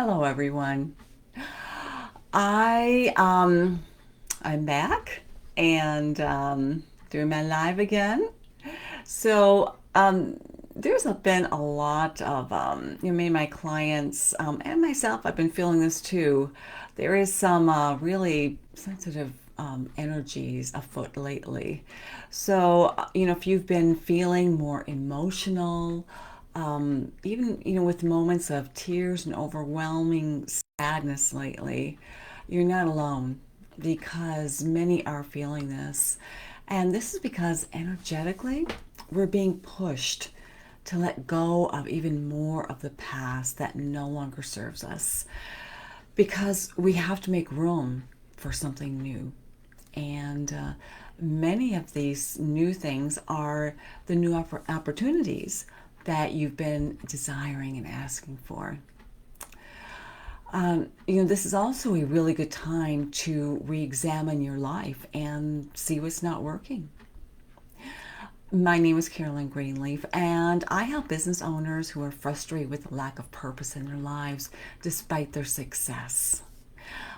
Hello, everyone. I I'm back and doing my live again. So there's been a lot of me and my clients and myself. I've been feeling this too. There is some really sensitive energies afoot lately. So if you've been feeling more emotional, even with moments of tears and overwhelming sadness lately, you're not alone because many are feeling this. And this is because energetically, we're being pushed to let go of even more of the past that no longer serves us because we have to make room for something new. And many of these new things are the new opportunities that you've been desiring and asking for. This is also a really good time to re examine your life and see what's not working. My name is Carolyn Greenleaf, and I help business owners who are frustrated with the lack of purpose in their lives despite their success.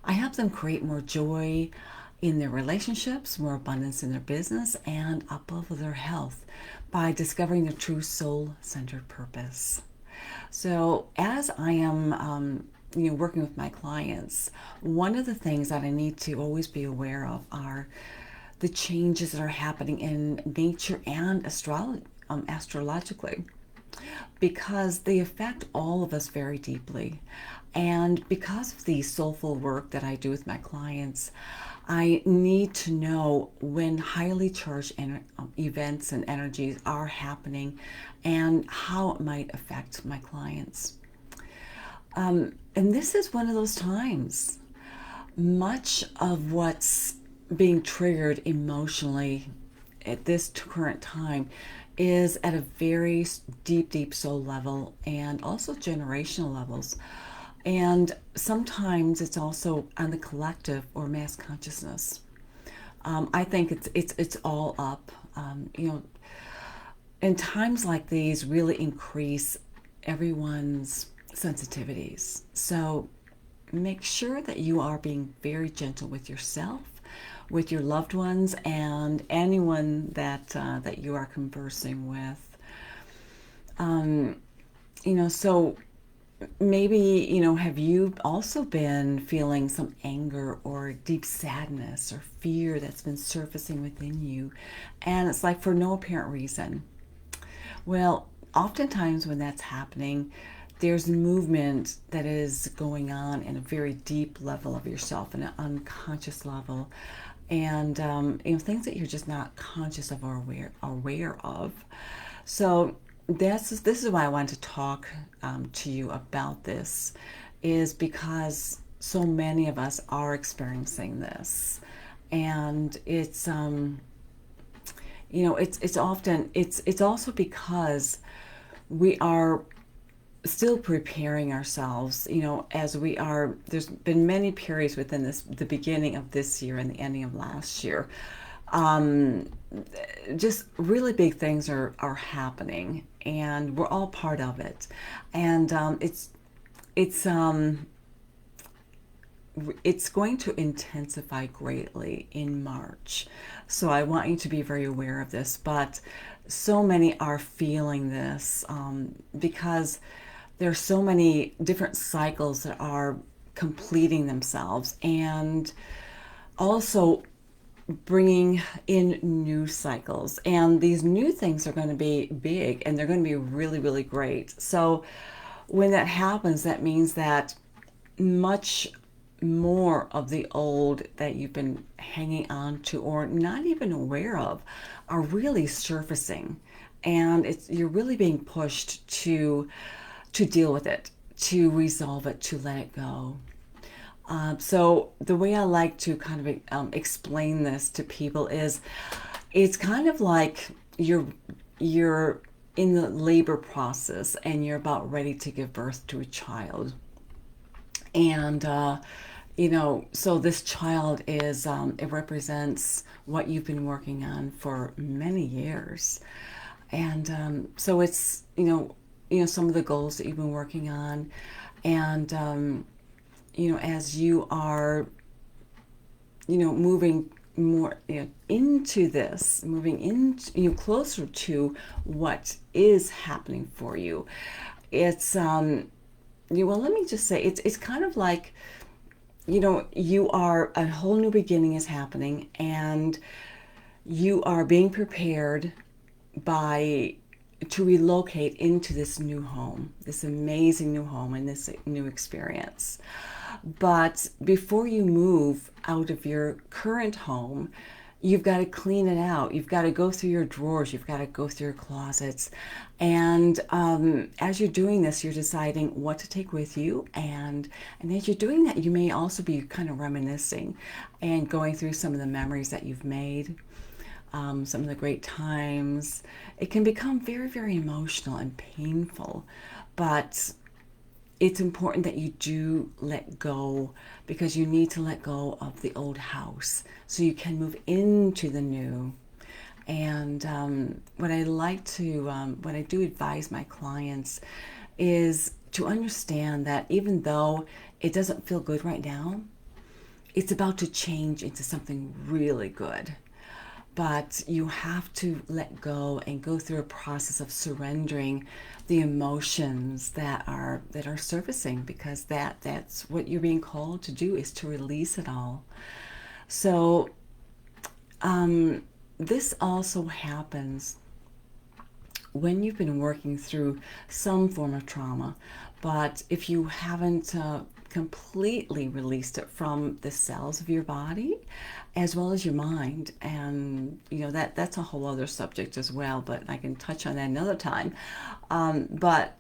I help them create more joy in their relationships, more abundance in their business, and uplevel their health by discovering their true soul centered purpose. So, as I am working with my clients, one of the things that I need to always be aware of are the changes that are happening in nature and astrologically because they affect all of us very deeply. And because of the soulful work that I do with my clients, I need to know when highly charged events and energies are happening and how it might affect my clients. And this is one of those times. Much of what's being triggered emotionally at this current time is at a very deep, deep soul level and also generational levels. And sometimes it's also on the collective or mass consciousness. I think it's all up. And times like these really increase everyone's sensitivities. So make sure that you are being very gentle with yourself, with your loved ones, and anyone that you are conversing with. So maybe have you also been feeling some anger or deep sadness or fear that's been surfacing within you, and it's like for no apparent reason? Well, oftentimes when that's happening, there's movement that is going on in a very deep level of yourself, in an unconscious level, and things that you're just not conscious of or aware of. So this is why I wanted to talk to you about this, is because so many of us are experiencing this, and it's often it's also because we are still preparing ourselves, as we are. There's been many periods within the beginning of this year and the ending of last year. um, just really big things are happening, and we're all part of it. And it's it's going to intensify greatly in March. So I want you to be very aware of this. But so many are feeling this because there's so many different cycles that are completing themselves, and also bringing in new cycles. And these new things are going to be big, and they're going to be really, really great. So when that happens, that means that much more of the old that you've been hanging on to or not even aware of are really surfacing, and you're really being pushed to deal with it, to resolve it, to let it go. So the way I like to kind of explain this to people is, it's kind of like you're in the labor process and you're about ready to give birth to a child. And so this child is it represents what you've been working on for many years. And so it's some of the goals that you've been working on, And, as you are, moving more into this, moving into, closer to what is happening for you, it's, well, let me just say, it's kind of like, you are, a whole new beginning is happening, and you are being prepared by to relocate into this new home, this amazing new home and this new experience. But before you move out of your current home, you've got to clean it out. You've got to go through your drawers. You've got to go through your closets. And as you're doing this, you're deciding what to take with you. And as you're doing that, you may also be kind of reminiscing and going through some of the memories that you've made, some of the great times. It can become very, very emotional and painful, but it's important that you do let go, because you need to let go of the old house so you can move into the new. And what I like to, what I do advise my clients is to understand that even though it doesn't feel good right now, it's about to change into something really good. But you have to let go and go through a process of surrendering the emotions that are surfacing, because that's what you're being called to do, is to release it all. So this also happens when you've been working through some form of trauma, but if you haven't completely released it from the cells of your body as well as your mind, and that's a whole other subject as well, but I can touch on that another time. But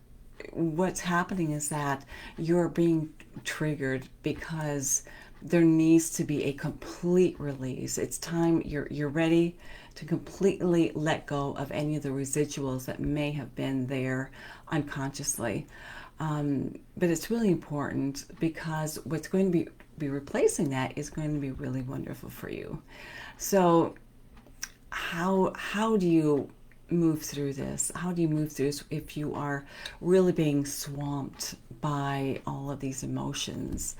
what's happening is that you're being triggered because there needs to be a complete release. It's time, you're ready to completely let go of any of the residuals that may have been there unconsciously. But it's really important, because what's going to be replacing that is going to be really wonderful for you. So how do you move through this? How do you move through this if you are really being swamped by all of these emotions?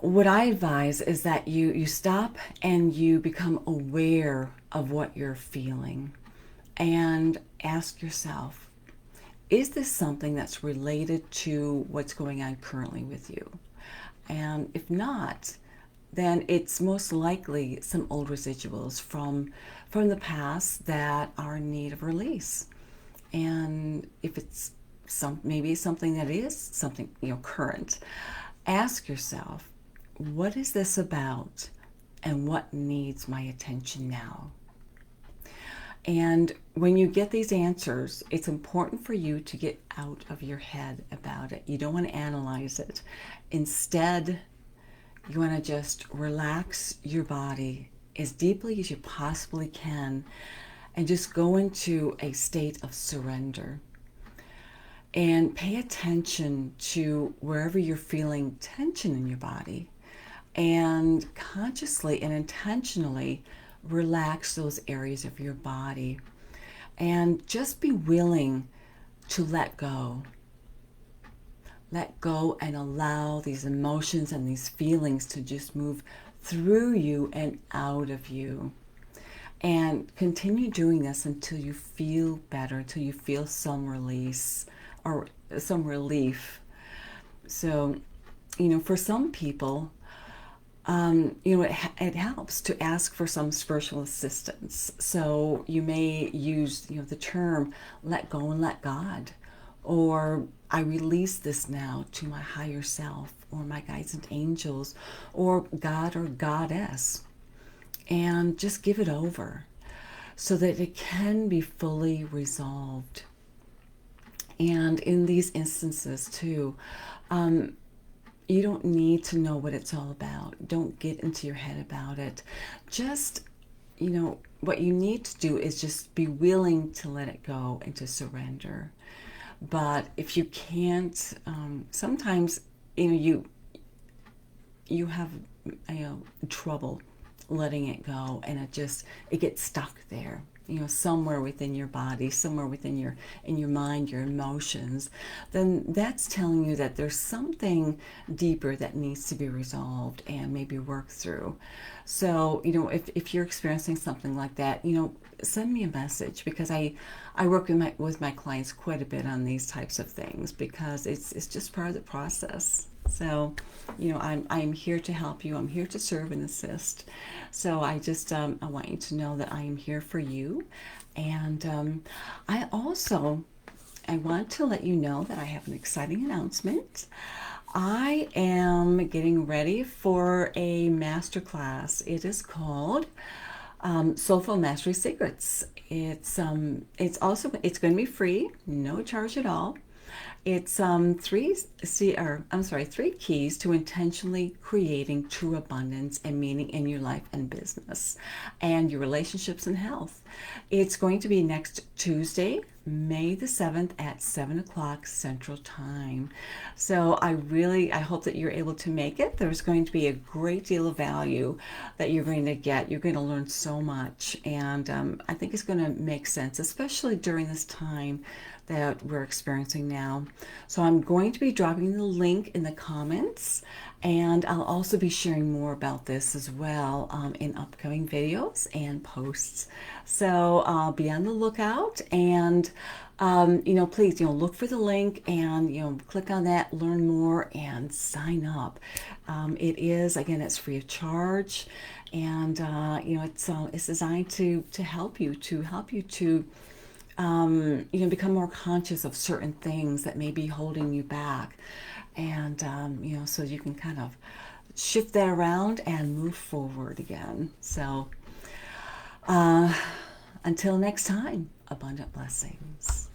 What I advise is that you stop and you become aware of what you're feeling, and ask yourself, is this something that's related to what's going on currently with you? And if not, then it's most likely some old residuals from the past that are in need of release. And if it's maybe something that is something current, ask yourself, what is this about, and what needs my attention now? And when you get these answers, it's important for you to get out of your head about it. You don't want to analyze it. Instead, you want to just relax your body as deeply as you possibly can, and just go into a state of surrender. And pay attention to wherever you're feeling tension in your body, and consciously and intentionally relax those areas of your body, and just be willing to let go. Let go and allow these emotions and these feelings to just move through you and out of you. And continue doing this until you feel better, until you feel some release or some relief. So, for some people, it helps to ask for some spiritual assistance. So you may use, the term, let go and let God, or I release this now to my higher self, or my guides and angels, or God or Goddess, and just give it over so that it can be fully resolved. And in these instances too, you don't need to know what it's all about. Don't get into your head about it. Just, what you need to do is just be willing to let it go and to surrender. But if you can't, sometimes, you have, trouble letting it go, and it gets stuck there. somewhere within your body, somewhere within in your mind, your emotions, then that's telling you that there's something deeper that needs to be resolved and maybe worked through. So, if you're experiencing something like that, send me a message, because I work with my clients quite a bit on these types of things, because it's just part of the process. So, I'm here to help you. I'm here to serve and assist. So I want you to know that I am here for you. And I want to let you know that I have an exciting announcement. I am getting ready for a masterclass. It is called Soulful Mastery Secrets. It's going to be free, no charge at all. It's three keys to intentionally creating true abundance and meaning in your life and business, and your relationships and health. It's going to be next Tuesday, May the 7th at 7 o'clock Central Time. So I hope that you're able to make it. There's going to be a great deal of value that you're going to get. You're going to learn so much, and I think it's going to make sense, especially during this time that we're experiencing now. So I'm going to be dropping the link in the comments, and I'll also be sharing more about this as well in upcoming videos and posts. So be on the lookout, and please, look for the link and, click on that, learn more, and sign up. It's free of charge, and, it's designed to help you, to become more conscious of certain things that may be holding you back. And, so you can kind of shift that around and move forward again. So, until next time, abundant blessings.